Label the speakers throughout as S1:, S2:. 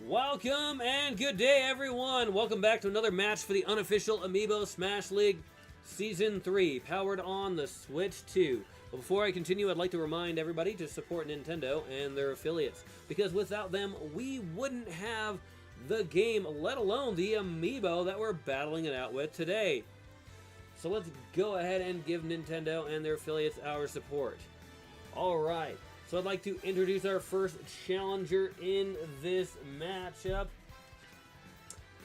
S1: Welcome and good day, everyone. Welcome back to another match for the Unofficial Amiibo Smash League Season 3, powered on the Switch 2. But before I continue, I'd like to remind everybody to support Nintendo and their affiliates, because without them, we wouldn't have the game, let alone the Amiibo that we're battling it out with today. So let's go ahead and give Nintendo and their affiliates our support. Alright, so I'd like to introduce our first challenger in this matchup.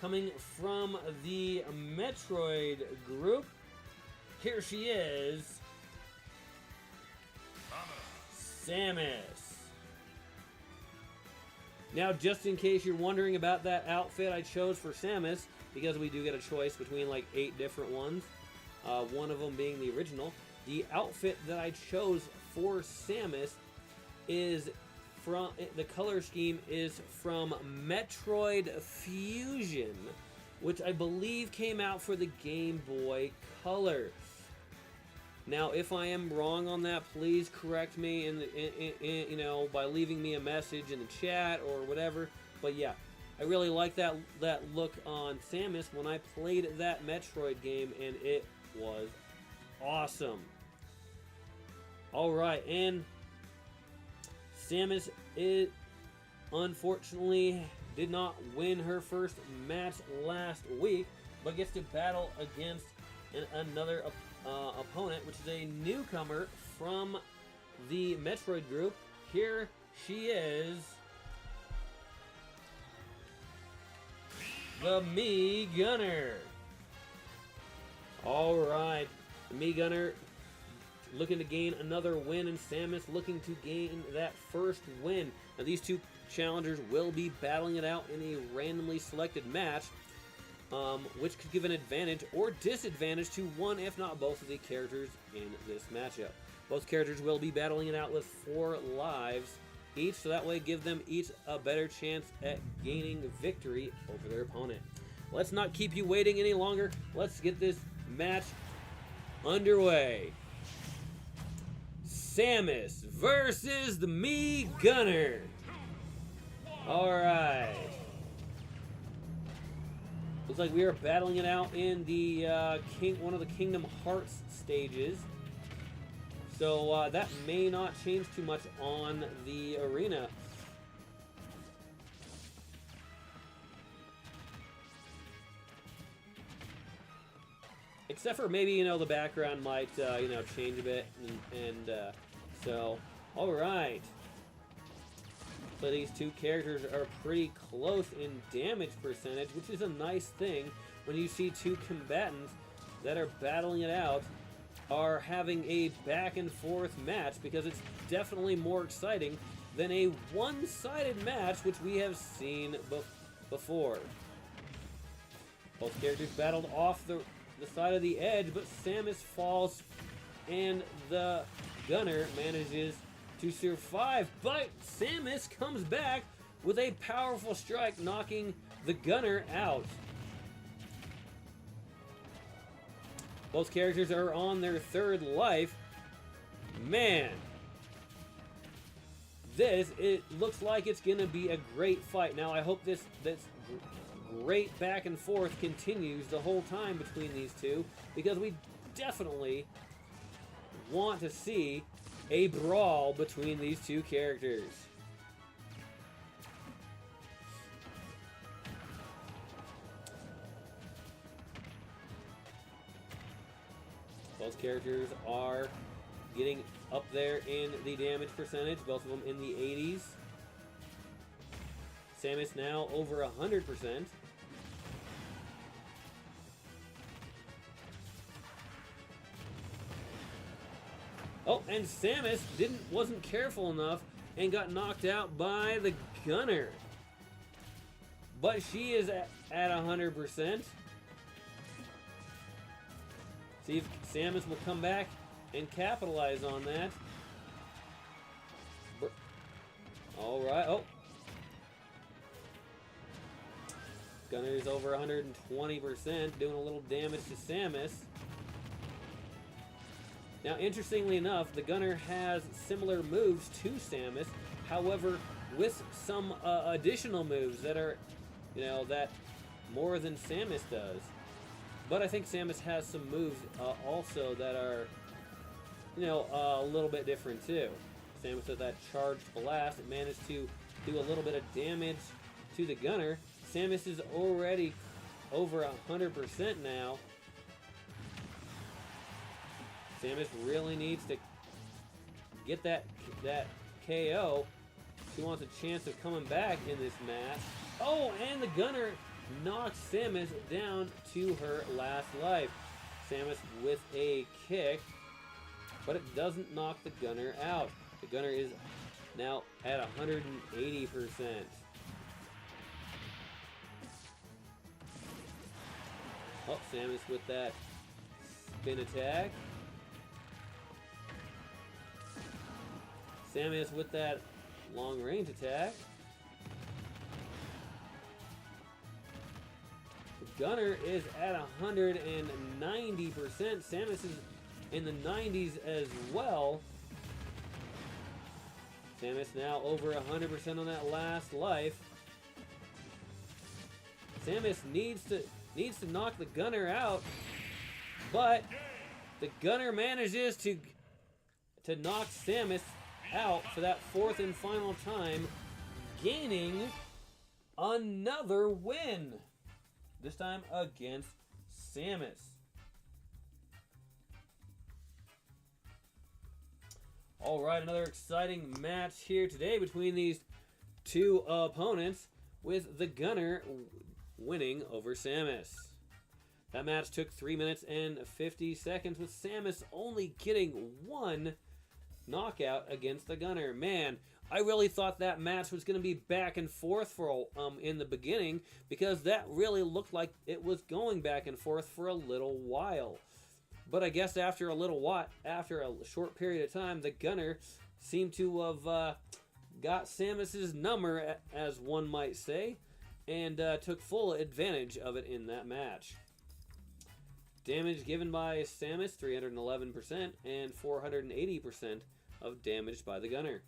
S1: Coming from the Metroid group, here she is, Samus. Now, just in case you're wondering about that outfit I chose for Samus, because we do get a choice between like 8 different ones, one of them being the original, the outfit that I chose for Samus is from, the color scheme is from Metroid Fusion, which I believe came out for the Game Boy Color. Now, if I am wrong on that, please correct me you know, by leaving me a message in the chat or whatever. But yeah, I really like that look on Samus when I played that Metroid game, and it was awesome. Alright, and Samus unfortunately did not win her first match last week, but gets to battle against another opponent, which is a newcomer from the Metroid group. Here she is, the Mii Gunner. Alright, the Mii Gunner looking to gain another win, and Samus looking to gain that first win. Now, these two challengers will be battling it out in a randomly selected match, which could give an advantage or disadvantage to one, if not both, of the characters in this matchup. Both characters will be battling it out with 4 lives each, so that way give them each a better chance at gaining victory over their opponent. Let's not keep you waiting any longer. Let's get this match underway. Samus versus the Mii Gunner. Alright. Looks like we are battling it out in the one of the Kingdom Hearts stages. So that may not change too much on the arena. Except for maybe, you know, the background might, you know, change a bit. So, alright. So these two characters are pretty close in damage percentage, which is a nice thing when you see two combatants that are battling it out are having a back and forth match, because it's definitely more exciting than a one-sided match, which we have seen before. Both characters battled off the side of the edge, but Samus falls and the Gunner manages to survive, but Samus comes back with a powerful strike, knocking the Gunner out. Both characters are on their 3rd life. Man, it looks like it's gonna be a great fight. Now, I hope this great back and forth continues the whole time between these two, because we definitely want to see a brawl between these two characters. Both characters are getting up there in the damage percentage, both of them in the 80s. Samus now over 100%. Oh, and Samus wasn't careful enough and got knocked out by the Gunner. But she is at 100%. See if Samus will come back and capitalize on that. Alright, oh. Gunner is over 120%, doing a little damage to Samus. Now, interestingly enough, the Gunner has similar moves to Samus. However, with some additional moves that are, that more than Samus does. But I think Samus has some moves also that are, a little bit different too. Samus with that charged blast, it managed to do a little bit of damage to the gunner. Samus is already over 100% now. Samus really needs to get that KO. She wants a chance of coming back in this match. Oh, and the gunner knocks Samus down to her last life. Samus with a kick, but it doesn't knock the gunner out. The gunner is now at 180%. Oh, Samus with that spin attack. Samus with that long range attack. The gunner is at 190%. Samus is in the 90s as well. Samus now over 100% on that last life. Samus needs to knock the gunner out, but the gunner manages to knock Samus out for that fourth and final time, gaining another win. This time against Samus. Alright, another exciting match here today between these two opponents, with the gunner winning over Samus. That match took 3 minutes and 50 seconds, with Samus only getting one knockout against the gunner. Man, I really thought that match was going to be back and forth for in the beginning, because that really looked like it was going back and forth for a little while. But I guess after a short period of time, the gunner seemed to have got Samus's number, as one might say, and took full advantage of it in that match. Damage given by Samus, 311%, and 480% of damage by the gunner.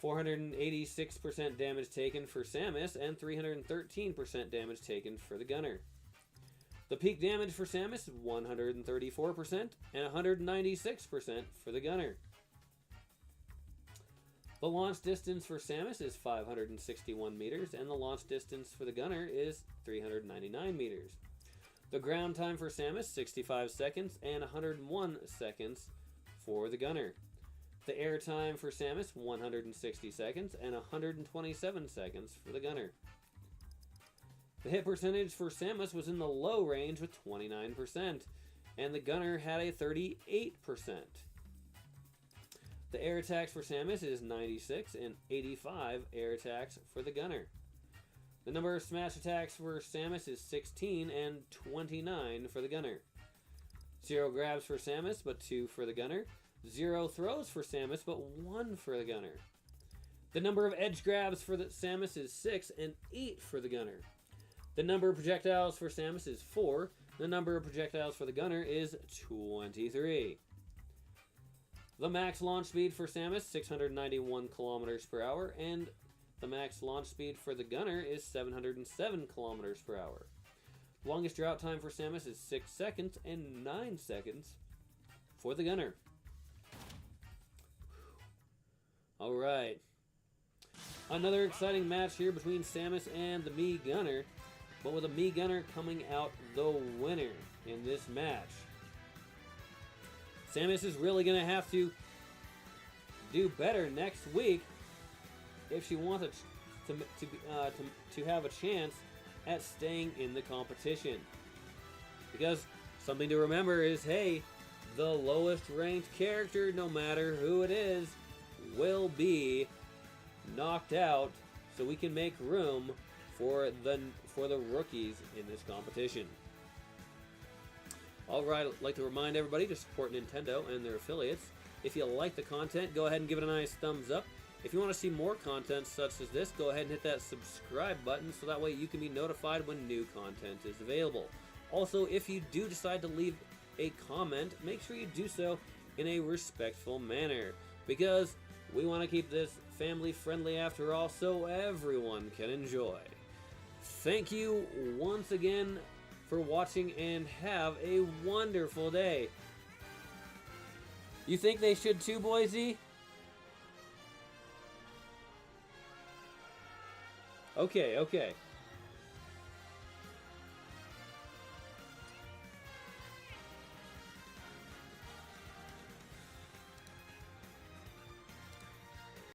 S1: 486% damage taken for Samus, and 313% damage taken for the gunner. The peak damage for Samus is 134%, and 196% for the gunner. The launch distance for Samus is 561 meters, and the launch distance for the gunner is 399 meters. The ground time for Samus, 65 seconds, and 101 seconds for the gunner. The air time for Samus, 160 seconds, and 127 seconds for the gunner. The hit percentage for Samus was in the low range with 29%, and the gunner had a 38%. The air attacks for Samus is 96 and 85 air attacks for the gunner. The number of smash attacks for Samus is 16 and 29 for the gunner. 0 grabs for Samus, but 2 for the gunner. 0 throws for Samus, but 1 for the gunner. The number of edge grabs for the Samus is 6 and 8 for the gunner. The number of projectiles for Samus is 4. The number of projectiles for the gunner is 23. The max launch speed for Samus, 691 kilometers per hour, and the max launch speed for the gunner is 707 kilometers per hour. Longest drought time for Samus is 6 seconds and 9 seconds for the gunner. Alright. Another exciting match here between Samus and the Mii Gunner, but with the Mii Gunner coming out the winner in this match. Samus is really going to have to do better next week if she wants to have a chance at staying in the competition. Because something to remember is, hey, the lowest ranked character, no matter who it is, will be knocked out, so we can make room for the rookies in this competition. Alright, I'd like to remind everybody to support Nintendo and their affiliates. If you like the content, go ahead and give it a nice thumbs up. If you want to see more content such as this, go ahead and hit that subscribe button so that way you can be notified when new content is available. Also, if you do decide to leave a comment, make sure you do so in a respectful manner, because we want to keep this family friendly after all, so everyone can enjoy. Thank you once again for watching and have a wonderful day. You think they should too, Boise? Okay, okay.